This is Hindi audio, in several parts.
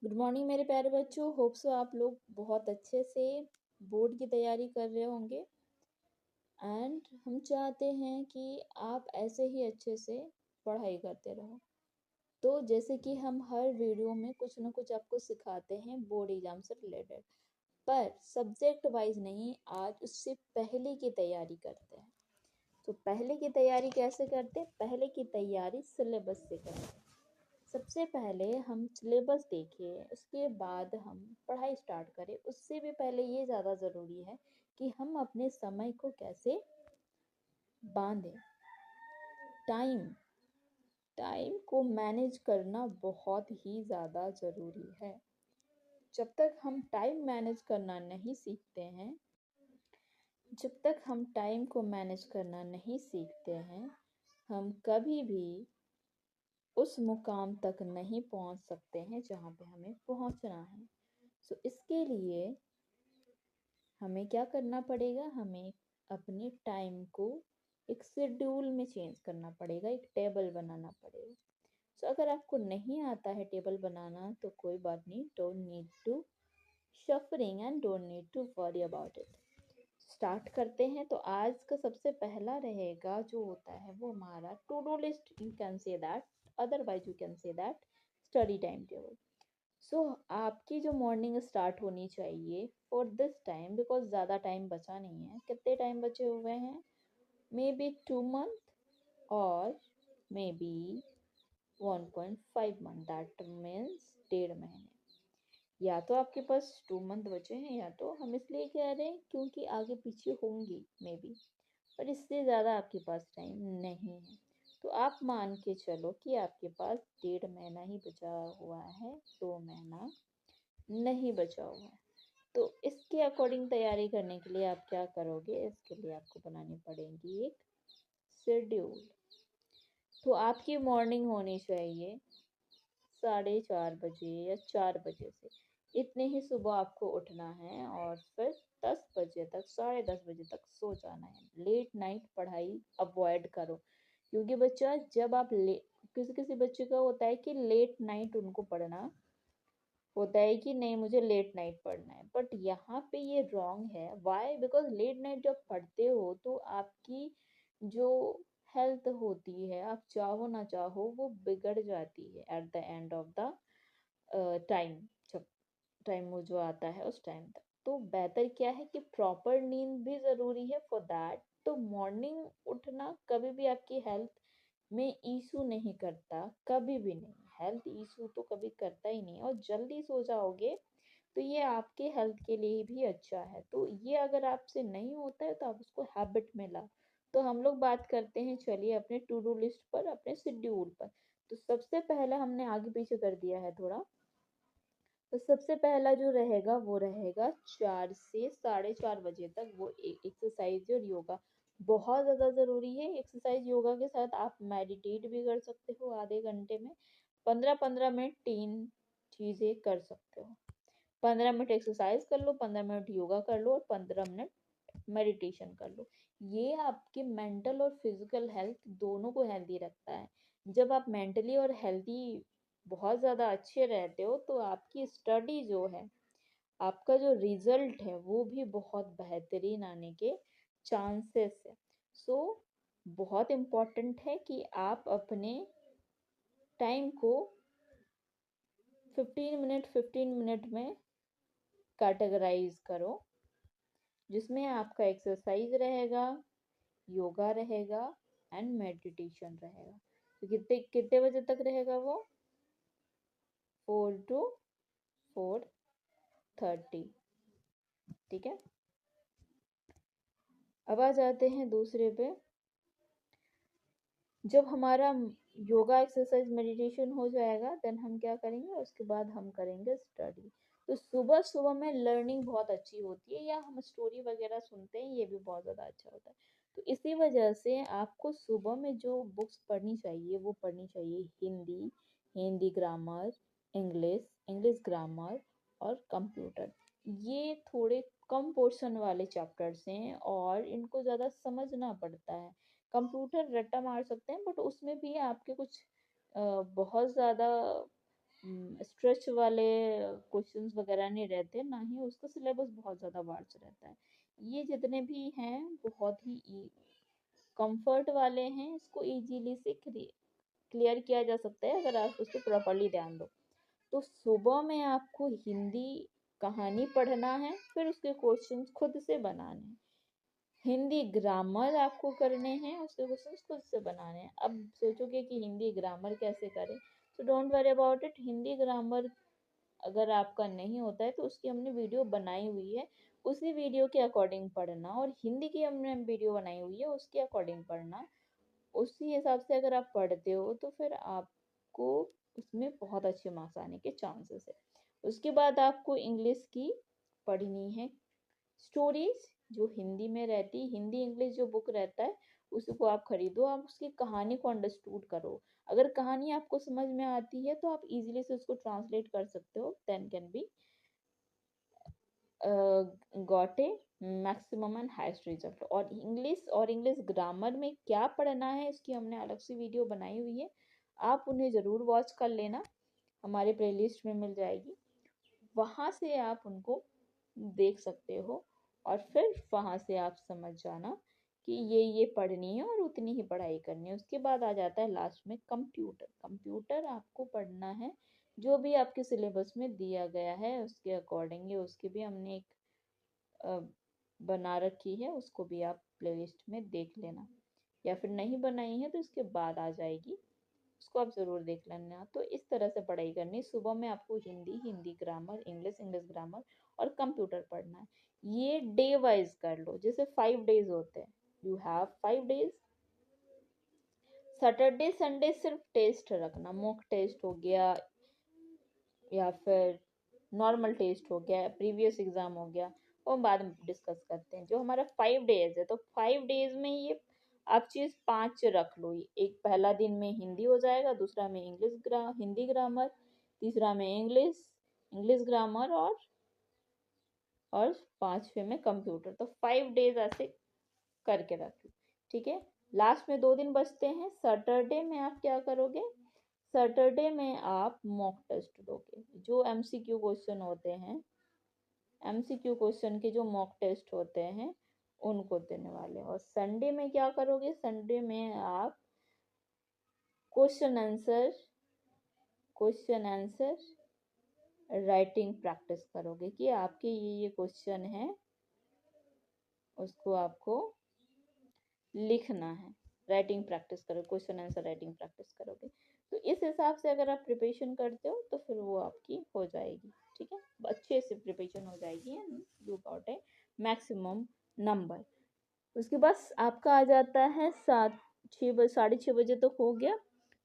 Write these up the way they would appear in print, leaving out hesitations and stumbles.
गुड मॉर्निंग मेरे प्यारे बच्चों। होप सो आप लोग बहुत अच्छे से बोर्ड की तैयारी कर रहे होंगे। एंड हम चाहते हैं कि आप ऐसे ही अच्छे से पढ़ाई करते रहो। तो जैसे कि हम हर वीडियो में कुछ ना कुछ आपको सिखाते हैं बोर्ड एग्जाम से रिलेटेड, पर सब्जेक्ट वाइज नहीं, आज उससे पहले की तैयारी करते हैं। तो पहले की तैयारी कैसे करते हैं? पहले की तैयारी सिलेबस से करते हैं। सबसे पहले हम सिलेबस देखें, उसके बाद हम पढ़ाई स्टार्ट करें। उससे भी पहले ये ज़्यादा ज़रूरी है कि हम अपने समय को कैसे बांधें। टाइम टाइम को मैनेज करना बहुत ही ज़्यादा ज़रूरी है। जब तक हम टाइम मैनेज करना नहीं सीखते हैं जब तक हम टाइम को मैनेज करना नहीं सीखते हैं, हम कभी भी उस मुकाम तक नहीं पहुंच सकते हैं जहां पे हमें पहुंचना है। सो इसके लिए हमें क्या करना पड़ेगा? हमें अपने टाइम को एक शेड्यूल में चेंज करना पड़ेगा, एक टेबल बनाना पड़ेगा। सो अगर आपको नहीं आता है टेबल बनाना तो कोई बात नहीं, don't need to suffering and don't need to worry about it. Start करते हैं। तो आज का सबसे पहला रहेगा जो होता है वो हमारा to do list, you can say that, otherwise you can say that study time table. So आपकी जो मॉर्निंग स्टार्ट होनी चाहिए फॉर दिस टाइम, बिकॉज ज़्यादा टाइम बचा नहीं है। कितने टाइम बचे हुए हैं? मे बी 2 मंथ और may be 1.5 month, that means 1.5 महीने। या तो आपके पास 2 मंथ बचे हैं, या तो हम इसलिए कह रहे हैं क्योंकि आगे पीछे होंगी मे बी, पर इससे ज़्यादा आपके पास टाइम नहीं है। तो आप मान के चलो कि आपके पास 1.5 महीना ही बचा हुआ है, 2 महीना नहीं बचा हुआ है। तो इसके अकॉर्डिंग तैयारी करने के लिए आप क्या करोगे? इसके लिए आपको बनानी पड़ेगी एक शेड्यूल। तो आपकी मॉर्निंग होनी चाहिए 4:30 बजे या 4 बजे से। इतने ही सुबह आपको उठना है और फिर 10 बजे तक, 10:30 बजे तक सो जाना है। लेट नाइट पढ़ाई अवॉइड करो, क्योंकि बच्चा जब आप किसी किसी बच्चे का होता है कि लेट नाइट उनको पढ़ना होता है कि नहीं मुझे लेट नाइट पढ़ना है, बट यहाँ पे ये रॉन्ग है। वाई? बिकॉज लेट नाइट जब पढ़ते हो तो आपकी जो हेल्थ होती है, आप चाहो ना चाहो वो बिगड़ जाती है at the end of the time. जब टाइम वो जो आता है उस टाइम तक, तो बेहतर क्या है कि प्रॉपर नींद भी ज़रूरी है फॉर दैट। तो मॉर्निंग उठना कभी भी आपकी हेल्थ में इशू नहीं करता, कभी भी नहीं। हेल्थ इशू तो कभी करता ही नहीं, और जल्दी सो जाओगे तो ये आपके हेल्थ के लिए भी अच्छा है। तो ये अगर आपसे नहीं होता है तो आप उसको हैबिट में लाओ। तो हम लोग बात करते हैं, चलिए, अपने टू डू लिस्ट पर, अपने शेड्यूल पर। तो सबसे पहला हमने आगे पीछे कर दिया है थोड़ा। तो सबसे पहला जो रहेगा वो रहेगा 4 से 4:30 बजे तक वो एक्सरसाइज और योगा। बहुत ज़्यादा ज़रूरी है। एक्सरसाइज योगा के साथ आप मेडिटेट भी कर सकते हो आधे घंटे में। 15-15 मिनट 3 चीज़ें कर सकते हो। 15 मिनट एक्सरसाइज कर लो, 15 मिनट योगा कर लो और 15 मिनट मेडिटेशन कर लो। ये आपके मेंटल और फिजिकल हेल्थ दोनों को हेल्दी रखता है। जब आप मेंटली और हेल्दी बहुत ज़्यादा अच्छे रहते हो तो आपकी स्टडी जो है, आपका जो रिजल्ट है वो भी बहुत बेहतरीन आने के चांसेस है। सो बहुत इम्पोर्टेंट है कि आप अपने टाइम को 15 मिनट में कैटेगराइज करो, जिसमें आपका एक्सरसाइज रहेगा, योगा रहेगा एंड मेडिटेशन रहेगा। तो कितने कितने बजे तक रहेगा वो? 4 to 4:30। ठीक है। अब आ जाते हैं दूसरे पे। जब हमारा योगा एक्सरसाइज मेडिटेशन हो जाएगा, देन हम क्या करेंगे? उसके बाद हम करेंगे स्टडी। तो सुबह सुबह में लर्निंग बहुत अच्छी होती है, या हम स्टोरी वगैरह सुनते हैं, ये भी बहुत ज़्यादा अच्छा होता है। तो इसी वजह से आपको सुबह में जो बुक्स पढ़नी चाहिए वो पढ़नी चाहिए Hindi, Hindi grammar, English, English grammar और कंप्यूटर। ये थोड़े कम पोर्शन वाले चैप्टर्स हैं और इनको ज़्यादा समझना पड़ता है। कंप्यूटर रट्टा मार सकते हैं, बट उसमें भी आपके कुछ बहुत ज़्यादा स्ट्रेच वाले क्वेश्चंस वगैरह नहीं रहते, ना ही उसका सिलेबस बहुत ज़्यादा वार्स रहता है। ये जितने भी हैं बहुत ही कंफर्ट वाले हैं, इसको इजीली से क्लियर किया जा सकता है अगर आप उस पर प्रॉपरली ध्यान दो। तो सुबह में आपको हिंदी कहानी पढ़ना है, फिर उसके क्वेश्चंस खुद से बनाने हैं। हिंदी ग्रामर आपको करने हैं, उसके क्वेश्चंस खुद से बनाने हैं। अब सोचोगे कि हिंदी ग्रामर कैसे करें, तो don't worry about it. Hindi grammar अगर आपका नहीं होता है तो उसकी हमने वीडियो बनाई हुई है, उसी वीडियो के अकॉर्डिंग पढ़ना, और हिंदी की हमने वीडियो बनाई हुई है उसके अकॉर्डिंग पढ़ना। उसी हिसाब से अगर आप पढ़ते हो तो फिर आपको उसमें बहुत अच्छे मार्क्स आने के चांसेस है। उसके बाद आपको इंग्लिश की पढ़नी है, स्टोरीज जो हिंदी में रहती, हिंदी इंग्लिश जो बुक रहता है उसको आप खरीदो, आप उसकी कहानी को अंडरस्टूड करो। अगर कहानी आपको समझ में आती है तो आप इजीली से उसको ट्रांसलेट कर सकते हो, then can be got a maximum and highest result. और इंग्लिश ग्रामर में क्या पढ़ना है इसकी हमने अलग से वीडियो बनाई हुई है, आप उन्हें ज़रूर वॉच कर लेना, हमारे प्लेलिस्ट में मिल जाएगी, वहाँ से आप उनको देख सकते हो। और फिर वहाँ से आप समझ जाना कि ये पढ़नी है और उतनी ही पढ़ाई करनी है। उसके बाद आ जाता है लास्ट में कंप्यूटर। कंप्यूटर आपको पढ़ना है जो भी आपके सिलेबस में दिया गया है उसके अकॉर्डिंग, उसकी भी हमने एक अ, बना रखी है, उसको भी आप प्लेलिस्ट में देख लेना, या फिर नहीं बनाई है तो इसके बाद आ जाएगी, उसको आप ज़रूर देख लेना। तो इस तरह से पढ़ाई करनी, सुबह में आपको Hindi, Hindi grammar, English, English grammar और कंप्यूटर पढ़ना है। ये डे वाइज कर लो, जैसे 5 डेज होते हैं, you have 5 days. Saturday Sunday सिर्फ टेस्ट रखना, मॉक टेस्ट हो गया या फिर नॉर्मल टेस्ट हो गया, प्रीवियस एग्जाम हो गया, वो हम बाद में डिस्कस करते हैं। जो हमारा 5 डेज है तो 5 डेज में ये आप चीज 5 रख लो। एक पहला दिन में हिंदी हो जाएगा, दूसरा में हिंदी ग्रामर, तीसरा में इंग्लिश, इंग्लिश ग्रामर, और पांचवे में कंप्यूटर। तो 5 डेज ऐसे करके रख लो, ठीक है। लास्ट में 2 दिन बचते हैं, सैटरडे में आप क्या करोगे, सैटरडे में आप मॉक टेस्ट दोगे, जो एमसीक्यू क्वेश्चन होते हैं, एमसीक्यू क्वेश्चन के जो मॉक टेस्ट होते हैं उनको देने वाले। और संडे में क्या करोगे, संडे में आप क्वेश्चन आंसर राइटिंग प्रैक्टिस करोगे कि आपके ये क्वेश्चन है, उसको आपको लिखना है, राइटिंग प्रैक्टिस करो, क्वेश्चन आंसर राइटिंग प्रैक्टिस करोगे। तो इस हिसाब से अगर आप प्रिपरेशन करते हो तो फिर वो आपकी हो जाएगी, ठीक है, अच्छे से प्रिपरेशन हो जाएगी and you got a maximum number. उसके बाद आपका आ जाता है 7-6 बजे, 6:30 बजे तक हो गया,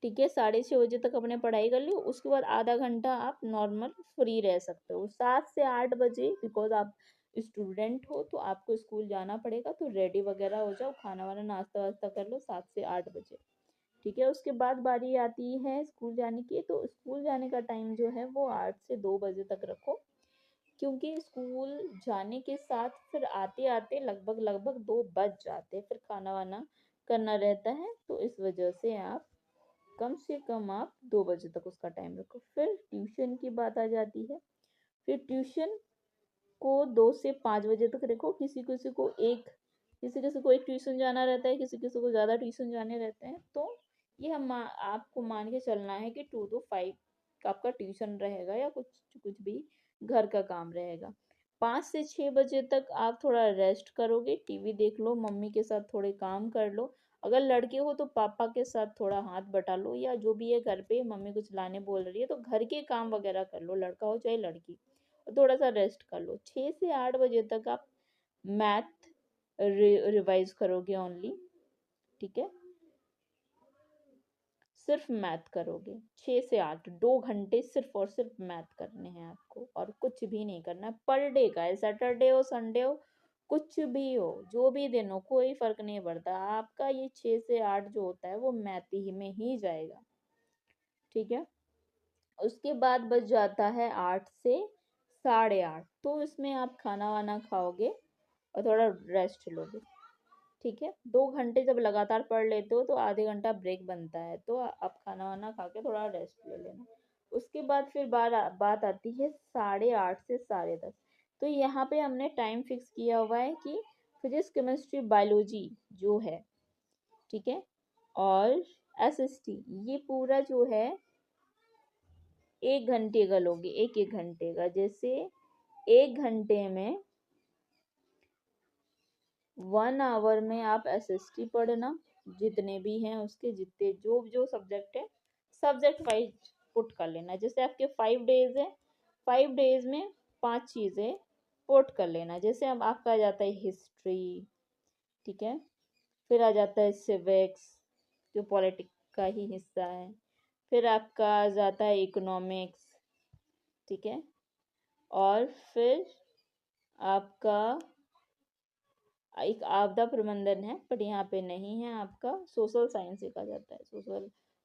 ठीक है, 6:30 बजे तक अपने पढ़ाई कर ली। उसके बाद आधा घंटा आप नॉर्मल फ्री रह सकते हो। 7 से 8 बजे बिकॉज आप स्टूडेंट हो तो आपको स्कूल जाना पड़ेगा, तो रेडी वगैरह हो जाओ, खाना वाना नाश्ता वास्ता कर लो 7 से 8 बजे, ठीक है। उसके बाद बारी आती है स्कूल जाने की, तो स्कूल जाने का टाइम जो है वो 8 से 2 बजे तक रखो, क्योंकि स्कूल जाने के साथ फिर आते आते लगभग लगभग 2 बज जाते हैं, फिर खाना वाना करना रहता है, तो इस वजह से आप कम से कम आप 2 बजे तक उसका टाइम रखो। फिर ट्यूशन की बात आ जाती है, फिर ट्यूशन को 2 से 5 बजे तक रखो। किसी किसी को एक ट्यूशन जाना रहता है, किसी किसी को ज़्यादा ट्यूशन जाने रहते हैं, तो ये हम आपको मान के चलना है कि 2 to 5 आपका ट्यूशन रहेगा, या कुछ कुछ भी घर का काम रहेगा। 5 से 6 बजे तक आप थोड़ा रेस्ट करोगे, टीवी देख लो, मम्मी के साथ थोड़े काम कर लो, अगर लड़के हो तो पापा के साथ थोड़ा हाथ बटा लो, या जो भी है घर पे मम्मी कुछ लाने बोल रही है तो घर के काम वगैरह कर लो, लड़का हो चाहे लड़की, और थोड़ा सा रेस्ट कर लो। 6 से 8 बजे तक आप मैथ रिवाइज करोगे ओनली, ठीक है, सिर्फ मैथ करोगे। 6 से 8 2 घंटे सिर्फ और सिर्फ मैथ करने हैं आपको, और कुछ भी नहीं करना। पर डे का है, सैटरडे हो संडे हो कुछ भी हो, जो भी दिन हो कोई फर्क नहीं पड़ता, आपका ये 6 से 8 जो होता है वो मैथ ही में ही जाएगा, ठीक है। उसके बाद बच जाता है 8 से 8:30, तो इसमें आप खाना वाना खाओगे और थोड़ा रेस्ट लोगे, ठीक है। 2 घंटे जब लगातार पढ़ लेते हो तो आधे घंटा ब्रेक बनता है, तो आप खाना वाना खा के थोड़ा रेस्ट ले लेना। उसके बाद फिर बात आती है 8:30 से 10:30। तो यहाँ पे हमने टाइम फिक्स किया हुआ है कि फिजिक्स केमिस्ट्री बायोलॉजी जो है, ठीक है, और एसएसटी, ये पूरा जो है 1 घंटे का लोगे, एक एक घंटे का। जैसे 1 घंटे में 1 आवर में आप एसएसटी पढ़ना, जितने भी हैं उसके जितने जो जो सब्जेक्ट है सब्जेक्ट वाइज पुट कर लेना। जैसे आपके 5 डेज है, 5 डेज में 5 चीज़ें पुट कर लेना। जैसे अब आपका आ जाता है हिस्ट्री, ठीक है, फिर आ जाता है सिविक्स जो पॉलिटिक्स का ही हिस्सा है, फिर आपका आ जाता है इकोनॉमिक्स, ठीक है, और फिर आपका एक आपदा प्रबंधन है, बट यहाँ पे नहीं है, आपका सोशल साइंस कहा जाता है,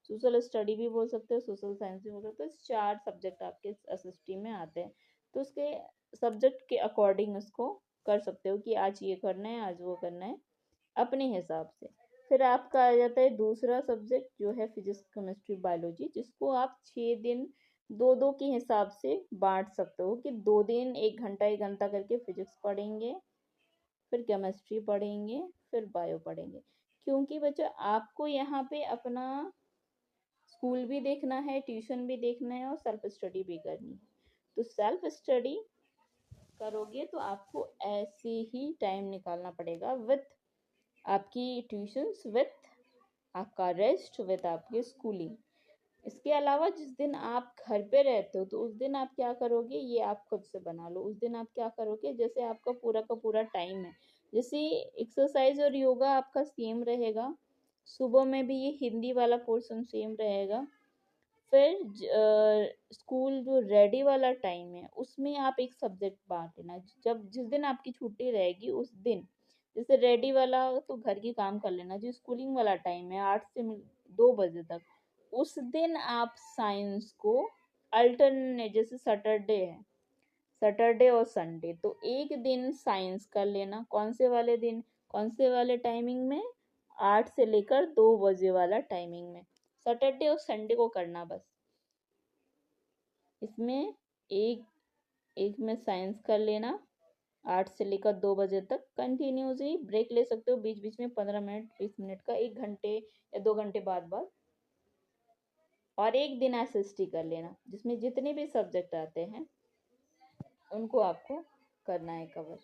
सोशल स्टडी भी बोल सकते हैं, सोशल साइंस भी बोल सकते हैं। 4 सब्जेक्ट आपके एसएसटी में आते हैं, तो उसके सब्जेक्ट के अकॉर्डिंग उसको कर सकते हो कि आज ये करना है, आज वो करना है, अपने हिसाब से। फिर आपका आ जाता है दूसरा सब्जेक्ट जो है फिजिक्स केमिस्ट्री बायोलॉजी, जिसको आप 6 दिन 2-2 के हिसाब से बांट सकते हो कि 2 दिन 1 घंटा 1 घंटा करके फिजिक्स पढ़ेंगे, फिर केमिस्ट्री पढ़ेंगे, फिर बायो पढ़ेंगे। क्योंकि बच्चों आपको यहाँ पे अपना स्कूल भी देखना है, ट्यूशन भी देखना है और सेल्फ स्टडी भी करनी है। तो सेल्फ स्टडी करोगे तो आपको ऐसे ही टाइम निकालना पड़ेगा विथ आपकी ट्यूशन्स, विथ आपका रेस्ट, विथ आपकी स्कूलिंग। इसके अलावा जिस दिन आप घर पे रहते हो तो उस दिन आप क्या करोगे, ये आप खुद से बना लो। उस दिन आप क्या करोगे, जैसे आपका पूरा का पूरा टाइम है, जैसे एक्सरसाइज और योगा आपका सेम रहेगा, सुबह में भी ये हिंदी वाला पोर्शन सेम रहेगा। फिर स्कूल जो रेडी वाला टाइम है उसमें आप एक सब्जेक्ट बांट लेना। जब जिस दिन आपकी छुट्टी रहेगी उस दिन, जैसे रेडी वाला तो घर की काम कर लेना, जो स्कूलिंग वाला टाइम है 8 से 2 बजे तक, उस दिन आप साइंस को अल्टरनेट, जैसे सैटरडे है, सैटरडे और संडे, तो एक दिन साइंस कर लेना। कौन से वाले दिन, कौन से वाले टाइमिंग में, 8 से लेकर 2 बजे वाला टाइमिंग में, सैटरडे और संडे को करना बस। इसमें एक एक में साइंस कर लेना 8 से लेकर 2 बजे तक, कंटिन्यूसली ब्रेक ले सकते हो बीच बीच में 15 मिनट 20 मिनट का, 1 घंटे या 2 घंटे बाद बाद। और एक दिन एसएसटी कर लेना, जिसमें जितने भी सब्जेक्ट आते हैं उनको आपको करना है कवर,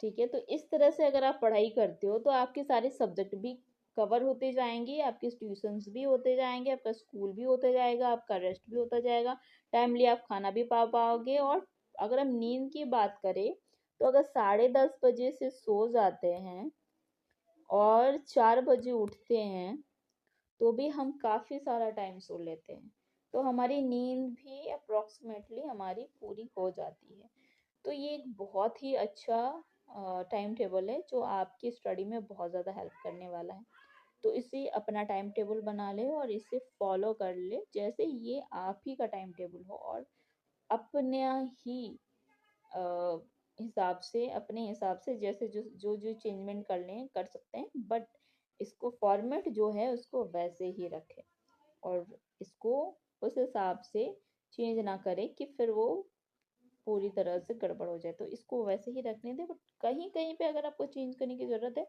ठीक है। तो इस तरह से अगर आप पढ़ाई करते हो तो आपके सारे सब्जेक्ट भी कवर होते जाएंगे, आपके ट्यूशंस भी होते जाएंगे, आपका स्कूल भी होता जाएगा, आपका रेस्ट भी होता जाएगा, टाइमली आप खाना भी पा पाओगे। और अगर हम नींद की बात करें तो अगर 10:30 बजे से सो जाते हैं और 4 बजे उठते हैं तो भी हम काफ़ी सारा टाइम सो लेते हैं, तो हमारी नींद भी अप्रोक्सीमेटली हमारी पूरी हो जाती है। तो ये एक बहुत ही अच्छा टाइम टेबल है जो आपकी स्टडी में बहुत ज़्यादा हेल्प करने वाला है। तो इसे अपना टाइम टेबल बना ले और इसे फॉलो कर ले जैसे ये आप ही का टाइम टेबल हो, और अपने ही अ, हिसाब से, अपने हिसाब से जैसे जो जो जो चेंजमेंट कर लें कर सकते हैं, बट इसको फॉर्मेट जो है उसको वैसे ही रखें और इसको उस हिसाब से चेंज ना करें कि फिर वो पूरी तरह से गड़बड़ हो जाए। तो इसको वैसे ही रखने दें, बट कहीं कहीं पे अगर आपको चेंज करने की ज़रूरत है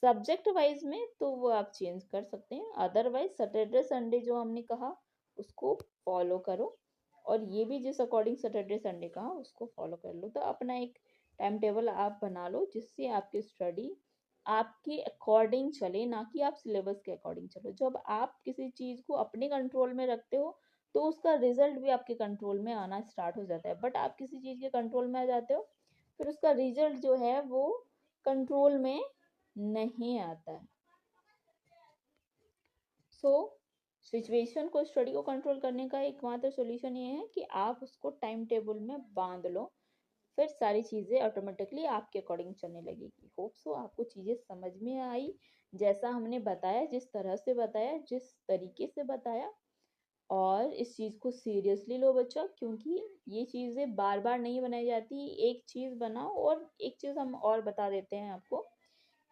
सब्जेक्ट वाइज में तो वो आप चेंज कर सकते हैं। अदरवाइज सैटरडे संडे जो हमने कहा उसको फॉलो करो, और ये भी जिस अकॉर्डिंग सैटरडे संडे कहा उसको फॉलो कर लो। तो अपना एक टाइम टेबल आप बना लो जिससे आपकी स्टडी आपके अकॉर्डिंग चले, ना कि आप सिलेबस के अकॉर्डिंग चलो। जब आप किसी चीज़ को अपने कंट्रोल में रखते हो तो उसका रिजल्ट भी आपके कंट्रोल में आना स्टार्ट हो जाता है, बट आप किसी चीज़ के कंट्रोल में आ जाते हो फिर उसका रिजल्ट जो है वो कंट्रोल में नहीं आता है। सो सिचुएशन को, स्टडी को कंट्रोल करने का एकमात्र सॉल्यूशन ये है कि आप उसको टाइम टेबल में बांध लो, फिर सारी चीज़ें ऑटोमेटिकली आपके अकॉर्डिंग चलने लगेगी। होप सो आपको चीज़ें समझ में आई, जैसा हमने बताया, जिस तरह से बताया, जिस तरीके से बताया। और इस चीज़ को सीरियसली लो बच्चा, क्योंकि ये चीज़ें बार बार नहीं बनाई जाती। एक चीज़ बनाओ, और एक चीज़ हम और बता देते हैं आपको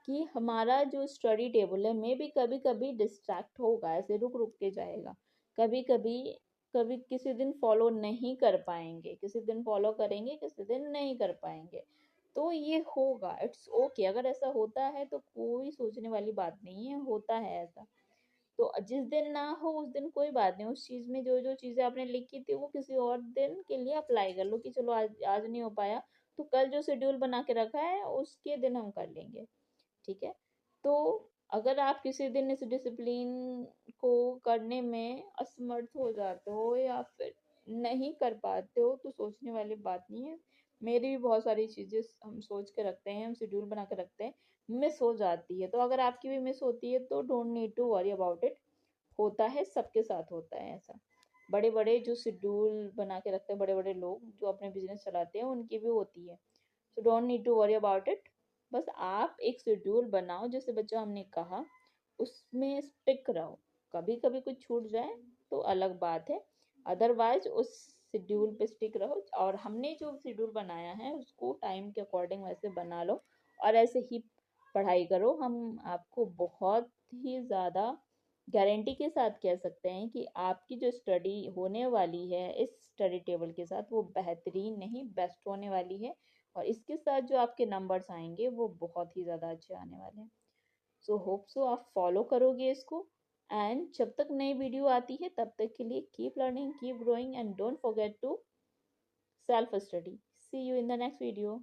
कि हमारा जो स्टडी टेबल है में भी कभी कभी डिस्ट्रैक्ट होगा, ऐसे रुक रुक के जाएगा, कभी कभी कभी किसी दिन फॉलो नहीं कर पाएंगे, किसी दिन फॉलो करेंगे, किसी दिन नहीं कर पाएंगे। तो ये होगा, इट्स ओके। अगर ऐसा होता है तो कोई सोचने वाली बात नहीं है, होता है ऐसा। तो जिस दिन ना हो उस दिन कोई बात नहीं, उस चीज में जो जो चीजें आपने लिखी थी वो किसी और दिन के लिए अप्लाई कर लो कि चलो आज आज नहीं हो पाया तो कल जो शेड्यूल बना के रखा है उसके दिन हम कर लेंगे। ठीक है। तो अगर आप किसी दिन इस डिसिप्लिन को करने में असमर्थ हो जाते हो या फिर नहीं कर पाते हो तो सोचने वाली बात नहीं है। मेरी भी बहुत सारी चीजें हम सोच के रखते हैं, हम शेड्यूल बना के रखते हैं, मिस हो जाती है। तो अगर आपकी भी मिस होती है तो don't need to worry about it. होता है, सबके साथ होता है ऐसा। बड़े बड़े जो शेड्यूल बना के रखते हैं, बड़े बड़े लोग जो अपने बिजनेस चलाते हैं, उनकी भी होती है। So don't need to worry about it. बस आप एक शेड्यूल बनाओ, जैसे बच्चा हमने कहा, उसमें स्टिक रहो। कभी कभी कुछ छूट जाए तो अलग बात है, अदरवाइज उस शेड्यूल पे स्टिक रहो। और हमने जो शेड्यूल बनाया है उसको टाइम के अकॉर्डिंग वैसे बना लो और ऐसे ही पढ़ाई करो। हम आपको बहुत ही ज़्यादा गारंटी के साथ कह सकते हैं कि आपकी जो स्टडी होने वाली है इस स्टडी टेबल के साथ वो बेहतरीन नहीं बेस्ट होने वाली है। और इसके साथ जो आपके नंबर्स आएंगे वो बहुत ही ज़्यादा अच्छे आने वाले हैं। सो होप सो आप फॉलो करोगे इसको। एंड जब तक नई वीडियो आती है तब तक के लिए keep learning, keep growing and don't forget to self study. See you in the next video.